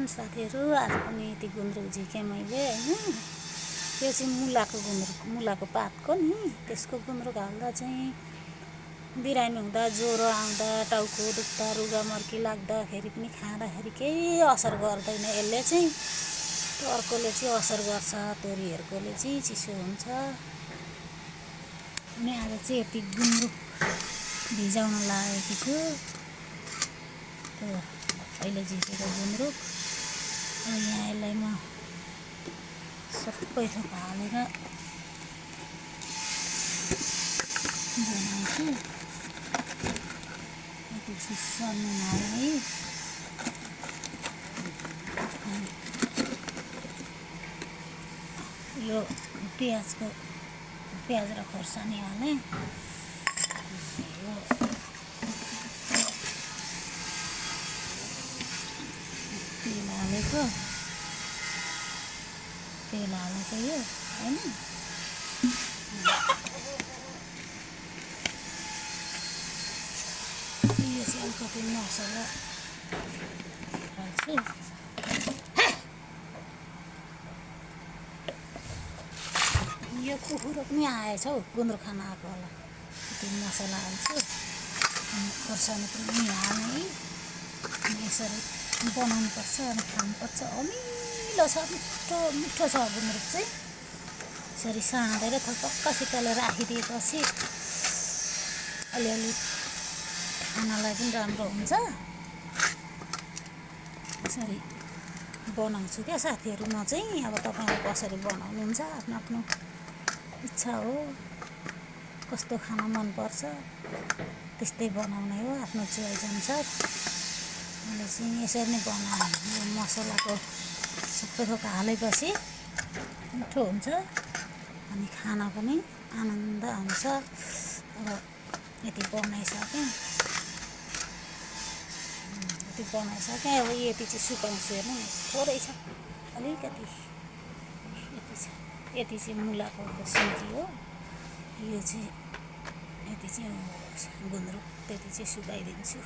साथीहरू। आज पनि यति गुन्द्रुक झिकेँ मैले होइन। यो चाहिँ मुलाको गुन्द्रुक, मुलाको पातको नि त्यसको गुन्द्रुक हाल्दा चाहिँ बिरामी हुँदा, ज्वरो आउँदा, टाउको दुख्दा, रुगामर्की लाग्दाखेरि पनि खाँदाखेरि केही असर गर्दैन यसले चाहिँ। त्यो अर्कोले चाहिँ असर गर्छ, तोरीहरूकोले चाहिँ चिसो हुन्छ। अनि आज चाहिँ यति गुन्द्रुक भिजाउन लागेको छु। त्यो अहिले झिकेको गुन्द्रुक यहाँ यसलाई म सबै थोक हालेर बनाउँछु। यति चिसो नुन हालेँ है। यो प्याज र खोर्सानी हालेँ। तेल हालेको यो होइन। यो चाहिँ अलिकति मसला हाल्छु। यो कुखुरो पनि आएछ हौ, गुन्द्रुक खान आएको होला। यति मसला हाल्छु अनि खोर्सानी पनि हाल्ने। अनि यसरी बनाउनुपर्छ अनि खानुपर्छ। अमिलो छ, मिठो छ गुन्द्रुक चाहिँ। यसरी साँधेर थपक्कसितले राखिदिएपछि अलिअलि खानालाई पनि राम्रो हुन्छ। यसरी बनाउँछु क्या साथीहरू म चाहिँ। अब तपाईँले कसरी बनाउनुहुन्छ आफ्नो आफ्नो इच्छा हो, कस्तो खाना मनपर्छ त्यस्तै बनाउने हो, आफ्नो चोइस अनुसार। मैले चाहिँ यसरी नै बनाएँ। यो मसलाको सबै थोक हालेपछि मिठो हुन्छ अनि खाना पनि आनन्द आउँछ। अब यति बनाइसकेँ, अब यति चाहिँ सुकाउँछु। हेर्नु न, थोरै छ, अलिकति यति छ। यति चाहिँ मुलाको सिन्की हो। यो चाहिँ यति चाहिँ गुन्द्रुक, त्यति चाहिँ सुकाइदिन्छु।